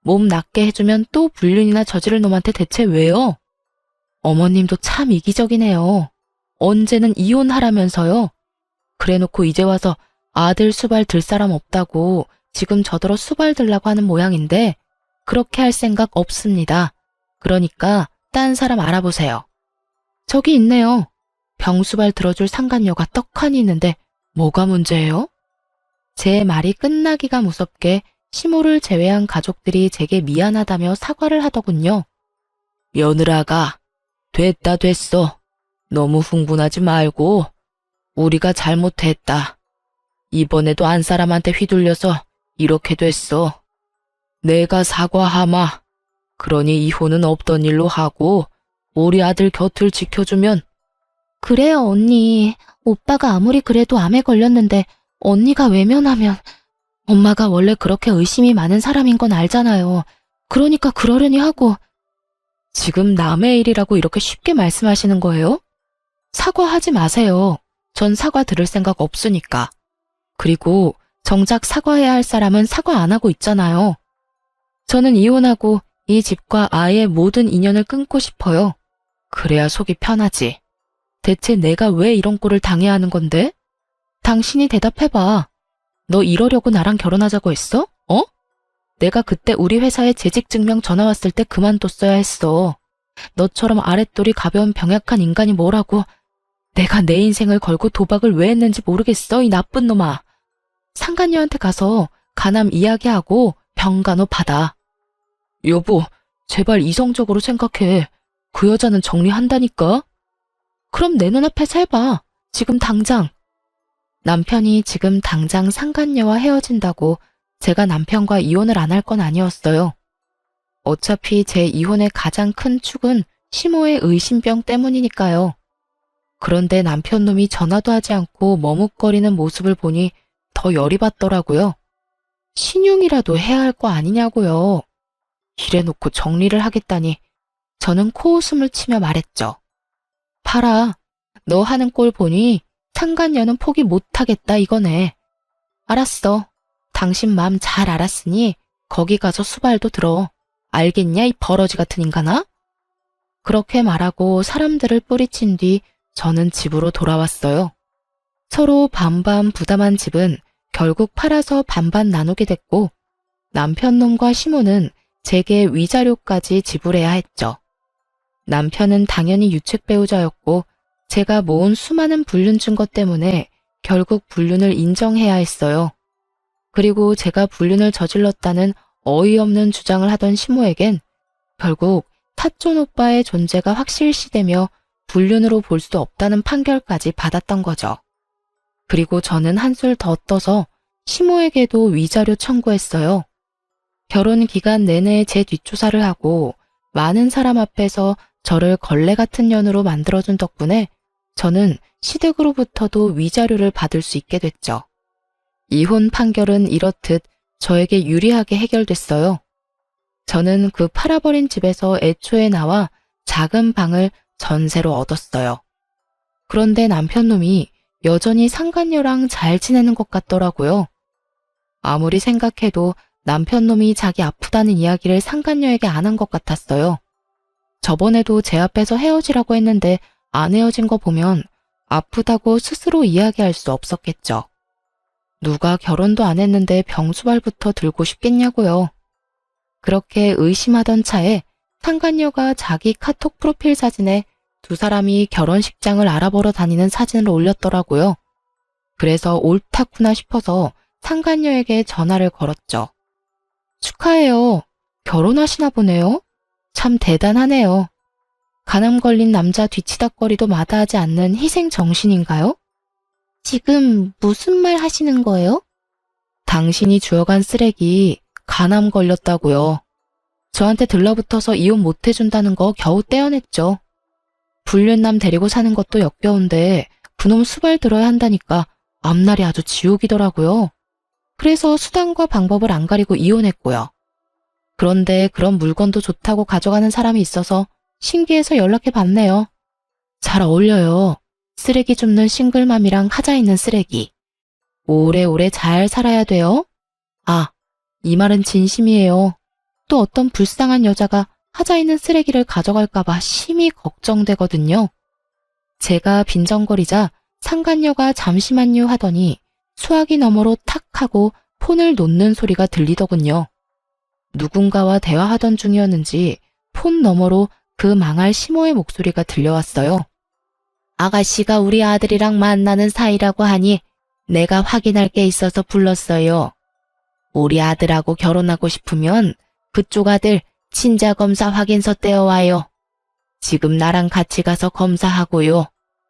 몸 낫게 해주면 또 불륜이나 저지를 놈한테 대체 왜요? 어머님도 참 이기적이네요. 언제는 이혼하라면서요. 그래놓고 이제 와서 아들 수발 들 사람 없다고 지금 저더러 수발 들라고 하는 모양인데 그렇게 할 생각 없습니다. 그러니까 딴 사람 알아보세요. 저기 있네요. 병수발 들어줄 상간녀가 떡하니 있는데 뭐가 문제예요? 제 말이 끝나기가 무섭게 시모를 제외한 가족들이 제게 미안하다며 사과를 하더군요. 며느라가 됐어. 너무 흥분하지 말고 우리가 잘못했다. 이번에도 안 사람한테 휘둘려서 이렇게 됐어. 내가 사과하마. 그러니 이혼은 없던 일로 하고 우리 아들 곁을 지켜주면 그래요, 언니. 오빠가 아무리 그래도 암에 걸렸는데 언니가 외면하면 엄마가 원래 그렇게 의심이 많은 사람인 건 알잖아요. 그러니까 그러려니 하고. 지금 남의 일이라고 이렇게 쉽게 말씀하시는 거예요? 사과하지 마세요. 전 사과 들을 생각 없으니까. 그리고 정작 사과해야 할 사람은 사과 안 하고 있잖아요. 저는 이혼하고 이 집과 아이의 모든 인연을 끊고 싶어요. 그래야 속이 편하지. 대체 내가 왜 이런 꼴을 당해야 하는 건데? 당신이 대답해봐. 너 이러려고 나랑 결혼하자고 했어? 어? 내가 그때 우리 회사에 재직증명 전화 왔을 때 그만뒀어야 했어. 너처럼 아랫돌이 가벼운 병약한 인간이 뭐라고. 내가 내 인생을 걸고 도박을 왜 했는지 모르겠어, 이 나쁜 놈아. 상간녀한테 가서 간암 이야기하고 병간호 받아. 여보, 제발 이성적으로 생각해. 그 여자는 정리한다니까. 그럼 내 눈앞에서 해봐. 지금 당장. 남편이 지금 당장 상간녀와 헤어진다고 제가 남편과 이혼을 안 할 건 아니었어요. 어차피 제 이혼의 가장 큰 축은 시모의 의심병 때문이니까요. 그런데 남편놈이 전화도 하지 않고 머뭇거리는 모습을 보니 더 열이 받더라고요. 신용이라도 해야 할 거 아니냐고요. 이래놓고 정리를 하겠다니. 저는 코웃음을 치며 말했죠. 봐라, 너 하는 꼴 보니 상간녀는 포기 못하겠다 이거네. 알았어. 당신 마음 잘 알았으니 거기 가서 수발도 들어. 알겠냐, 이 버러지 같은 인간아? 그렇게 말하고 사람들을 뿌리친 뒤 저는 집으로 돌아왔어요. 서로 반반 부담한 집은 결국 팔아서 반반 나누게 됐고 남편놈과 시모는 제게 위자료까지 지불해야 했죠. 남편은 당연히 유책 배우자였고 제가 모은 수많은 불륜 증거 때문에 결국 불륜을 인정해야 했어요. 그리고 제가 불륜을 저질렀다는 어이없는 주장을 하던 시모에겐 결국 타촌 오빠의 존재가 확실시되며 불륜으로 볼 수 없다는 판결까지 받았던 거죠. 그리고 저는 한술 더 떠서 시모에게도 위자료 청구했어요. 결혼 기간 내내 제 뒷조사를 하고 많은 사람 앞에서 저를 걸레 같은 년으로 만들어준 덕분에 저는 시댁으로부터도 위자료를 받을 수 있게 됐죠. 이혼 판결은 이렇듯 저에게 유리하게 해결됐어요. 저는 그 팔아버린 집에서 애초에 나와 작은 방을 전세로 얻었어요. 그런데 남편놈이 여전히 상간녀랑 잘 지내는 것 같더라고요. 아무리 생각해도 남편놈이 자기 아프다는 이야기를 상간녀에게 안 한 것 같았어요. 저번에도 제 앞에서 헤어지라고 했는데 안 헤어진 거 보면 아프다고 스스로 이야기할 수 없었겠죠. 누가 결혼도 안 했는데 병수발부터 들고 싶겠냐고요. 그렇게 의심하던 차에 상간녀가 자기 카톡 프로필 사진에 두 사람이 결혼식장을 알아보러 다니는 사진을 올렸더라고요. 그래서 옳다구나 싶어서 상간녀에게 전화를 걸었죠. 축하해요. 결혼하시나 보네요. 참 대단하네요. 간암 걸린 남자 뒤치다꺼리도 마다하지 않는 희생 정신인가요? 지금 무슨 말 하시는 거예요? 당신이 주워간 쓰레기 간암 걸렸다고요. 저한테 들러붙어서 이혼 못 해준다는 거 겨우 떼어냈죠. 불륜남 데리고 사는 것도 역겨운데 그놈 수발 들어야 한다니까 앞날이 아주 지옥이더라고요. 그래서 수단과 방법을 안 가리고 이혼했고요. 그런데 그런 물건도 좋다고 가져가는 사람이 있어서 신기해서 연락해 봤네요. 잘 어울려요. 쓰레기 줍는 싱글맘이랑 하자 있는 쓰레기. 오래오래 잘 살아야 돼요. 아, 이 말은 진심이에요. 또 어떤 불쌍한 여자가 하자 있는 쓰레기를 가져갈까봐 심히 걱정되거든요. 제가 빈정거리자 상간녀가 잠시만요 하더니 수화기 너머로 탁 하고 폰을 놓는 소리가 들리더군요. 누군가와 대화하던 중이었는지 폰 너머로 그 망할 시모의 목소리가 들려왔어요. 아가씨가 우리 아들이랑 만나는 사이라고 하니 내가 확인할 게 있어서 불렀어요. 우리 아들하고 결혼하고 싶으면 그쪽 아들 친자 검사 확인서 떼어와요. 지금 나랑 같이 가서 검사하고요.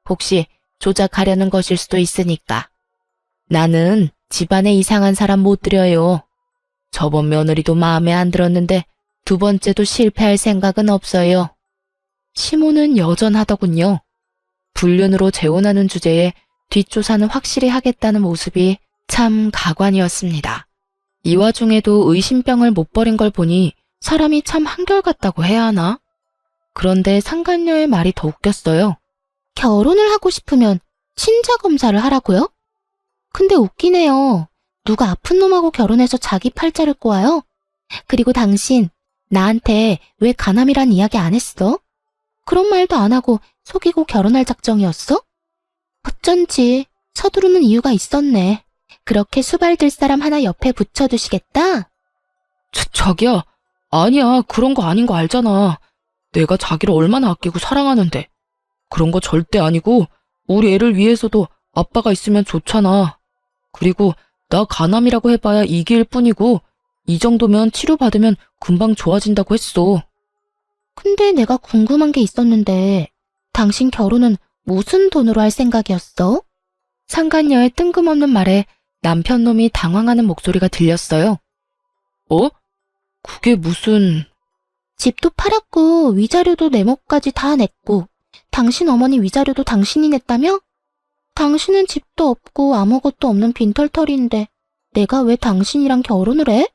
혹시 조작하려는 것일 수도 있으니까. 나는 집안에 이상한 사람 못 들여요. 저번 며느리도 마음에 안 들었는데 두 번째도 실패할 생각은 없어요. 시모는 여전하더군요. 불륜으로 재혼하는 주제에 뒷조사는 확실히 하겠다는 모습이 참 가관이었습니다. 이 와중에도 의심병을 못 버린 걸 보니 사람이 참 한결같다고 해야 하나? 그런데 상간녀의 말이 더 웃겼어요. 결혼을 하고 싶으면 친자 검사를 하라고요? 근데 웃기네요. 누가 아픈 놈하고 결혼해서 자기 팔자를 꼬아요? 그리고 당신, 나한테 왜 간암이란 이야기 안 했어? 그런 말도 안 하고 속이고 결혼할 작정이었어? 어쩐지 서두르는 이유가 있었네. 그렇게 수발들 사람 하나 옆에 붙여두시겠다? 자기야, 아니야. 그런 거 아닌 거 알잖아. 내가 자기를 얼마나 아끼고 사랑하는데. 그런 거 절대 아니고 우리 애를 위해서도 아빠가 있으면 좋잖아. 그리고 나 간암이라고 해봐야 이기일 뿐이고 이 정도면 치료받으면 금방 좋아진다고 했어. 근데 내가 궁금한 게 있었는데 당신 결혼은 무슨 돈으로 할 생각이었어? 상간녀의 뜬금없는 말에 남편 놈이 당황하는 목소리가 들렸어요. 어? 그게 무슨... 집도 팔았고 위자료도 내 몫까지 다 냈고 당신 어머니 위자료도 당신이 냈다며? 당신은 집도 없고 아무것도 없는 빈털터리인데 내가 왜 당신이랑 결혼을 해?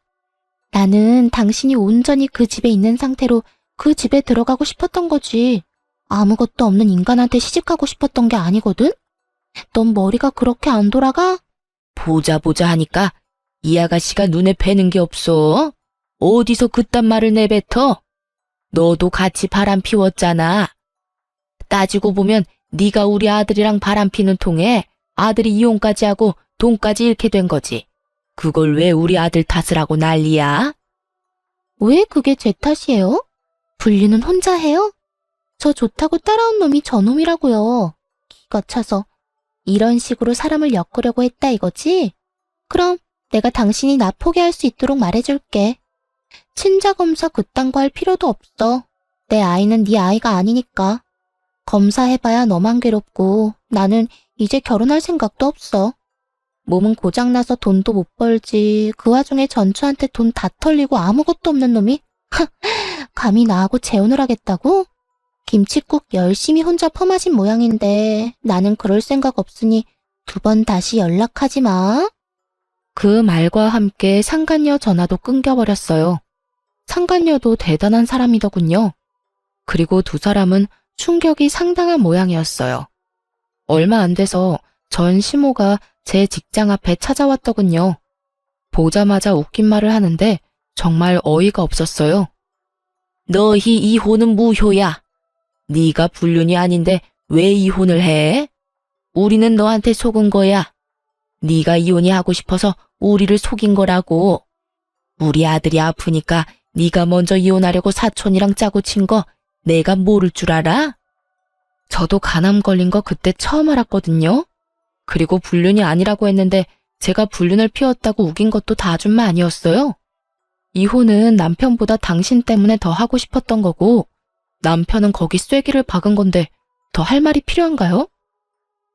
나는 당신이 온전히 그 집에 있는 상태로 그 집에 들어가고 싶었던 거지. 아무것도 없는 인간한테 시집가고 싶었던 게 아니거든? 넌 머리가 그렇게 안 돌아가? 보자 하니까 이 아가씨가 눈에 뵈는 게 없어. 어디서 그딴 말을 내뱉어? 너도 같이 바람 피웠잖아. 따지고 보면 네가 우리 아들이랑 바람 피는 통에 아들이 이혼까지 하고 돈까지 잃게 된 거지. 그걸 왜 우리 아들 탓을 하고 난리야? 왜 그게 제 탓이에요? 불륜은 혼자 해요? 저 좋다고 따라온 놈이 저놈이라고요. 기가 차서. 이런 식으로 사람을 엮으려고 했다 이거지? 그럼 내가 당신이 나 포기할 수 있도록 말해줄게. 친자검사 그딴 거 할 필요도 없어. 내 아이는 네 아이가 아니니까. 검사해봐야 너만 괴롭고 나는 이제 결혼할 생각도 없어. 몸은 고장나서 돈도 못 벌지. 그 와중에 전추한테 돈 다 털리고 아무것도 없는 놈이 감히 나하고 재혼을 하겠다고? 김칫국 열심히 혼자 퍼마신 모양인데 나는 그럴 생각 없으니 2번 다시 연락하지 마. 그 말과 함께 상간녀 전화도 끊겨버렸어요. 상간녀도 대단한 사람이더군요. 그리고 두 사람은 충격이 상당한 모양이었어요. 얼마 안 돼서 전 시모가 제 직장 앞에 찾아왔더군요. 보자마자 웃긴 말을 하는데 정말 어이가 없었어요. 너희 이혼은 무효야. 네가 불륜이 아닌데 왜 이혼을 해? 우리는 너한테 속은 거야. 네가 이혼이 하고 싶어서 우리를 속인 거라고. 우리 아들이 아프니까 네가 먼저 이혼하려고 사촌이랑 짜고 친 거 내가 모를 줄 알아? 저도 간암 걸린 거 그때 처음 알았거든요. 그리고 불륜이 아니라고 했는데 제가 불륜을 피웠다고 우긴 것도 다 아줌마 아니었어요. 이혼은 남편보다 당신 때문에 더 하고 싶었던 거고 남편은 거기 쐐기를 박은 건데 더 할 말이 필요한가요?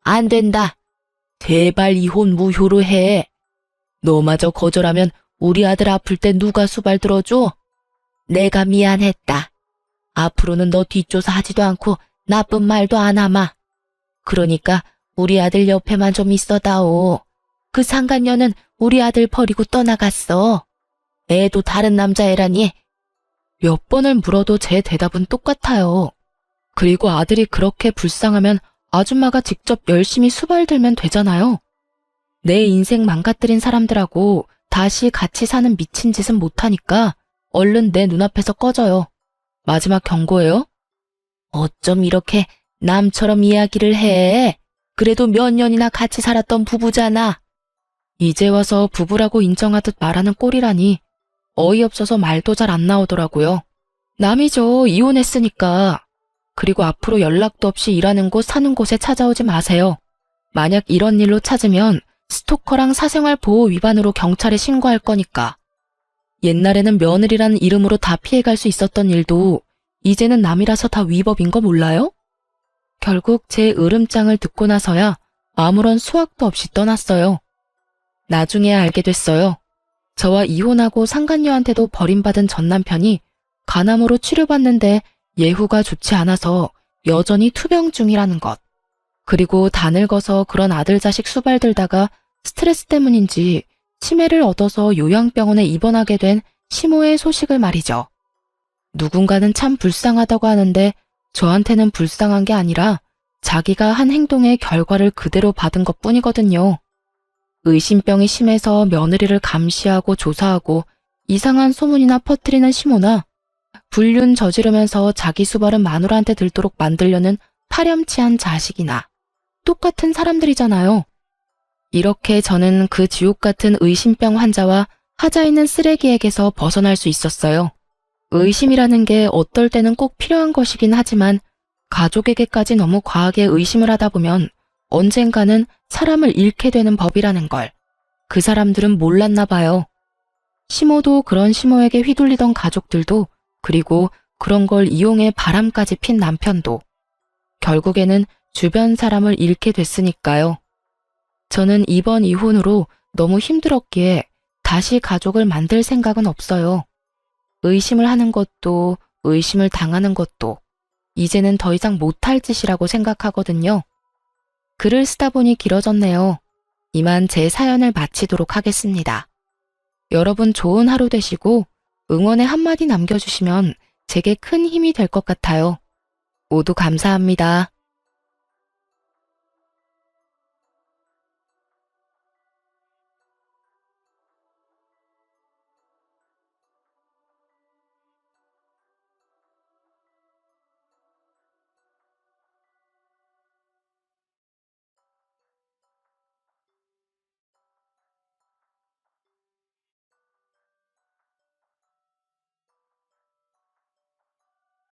안 된다. 제발 이혼 무효로 해. 너마저 거절하면 우리 아들 아플 때 누가 수발 들어줘? 내가 미안했다. 앞으로는 너 뒷조사 하지도 않고 나쁜 말도 안 하마. 그러니까 우리 아들 옆에만 좀 있어다오. 그 상간녀는 우리 아들 버리고 떠나갔어. 애도 다른 남자애라니. 몇 번을 물어도 제 대답은 똑같아요. 그리고 아들이 그렇게 불쌍하면 아줌마가 직접 열심히 수발 들면 되잖아요. 내 인생 망가뜨린 사람들하고 다시 같이 사는 미친 짓은 못하니까 얼른 내 눈앞에서 꺼져요. 마지막 경고예요. 어쩜 이렇게 남처럼 이야기를 해. 그래도 몇 년이나 같이 살았던 부부잖아. 이제 와서 부부라고 인정하듯 말하는 꼴이라니 어이없어서 말도 잘 안 나오더라고요. 남이죠. 이혼했으니까. 그리고 앞으로 연락도 없이 일하는 곳 사는 곳에 찾아오지 마세요. 만약 이런 일로 찾으면 스토커랑 사생활 보호 위반으로 경찰에 신고할 거니까. 옛날에는 며느리라는 이름으로 다 피해갈 수 있었던 일도 이제는 남이라서 다 위법인 거 몰라요? 결국 제 으름장을 듣고 나서야 아무런 수확도 없이 떠났어요. 나중에 알게 됐어요. 저와 이혼하고 상간녀한테도 버림받은 전 남편이 간암으로 치료받는데 예후가 좋지 않아서 여전히 투병 중이라는 것. 그리고 다 늙어서 그런 아들 자식 수발 들다가 스트레스 때문인지 치매를 얻어서 요양병원에 입원하게 된 시모의 소식을 말이죠. 누군가는 참 불쌍하다고 하는데 저한테는 불쌍한 게 아니라 자기가 한 행동의 결과를 그대로 받은 것뿐이거든요. 의심병이 심해서 며느리를 감시하고 조사하고 이상한 소문이나 퍼뜨리는 시모나 불륜 저지르면서 자기 수발은 마누라한테 들도록 만들려는 파렴치한 자식이나 똑같은 사람들이잖아요. 이렇게 저는 그 지옥 같은 의심병 환자와 하자 있는 쓰레기에게서 벗어날 수 있었어요. 의심이라는 게 어떨 때는 꼭 필요한 것이긴 하지만 가족에게까지 너무 과하게 의심을 하다 보면 언젠가는 사람을 잃게 되는 법이라는 걸 그 사람들은 몰랐나 봐요. 시모도 그런 시모에게 휘둘리던 가족들도 그리고 그런 걸 이용해 바람까지 핀 남편도 결국에는 주변 사람을 잃게 됐으니까요. 저는 이번 이혼으로 너무 힘들었기에 다시 가족을 만들 생각은 없어요. 의심을 하는 것도 의심을 당하는 것도 이제는 더 이상 못할 짓이라고 생각하거든요. 글을 쓰다 보니 길어졌네요. 이만 제 사연을 마치도록 하겠습니다. 여러분 좋은 하루 되시고 응원의 한마디 남겨주시면 제게 큰 힘이 될 것 같아요. 모두 감사합니다.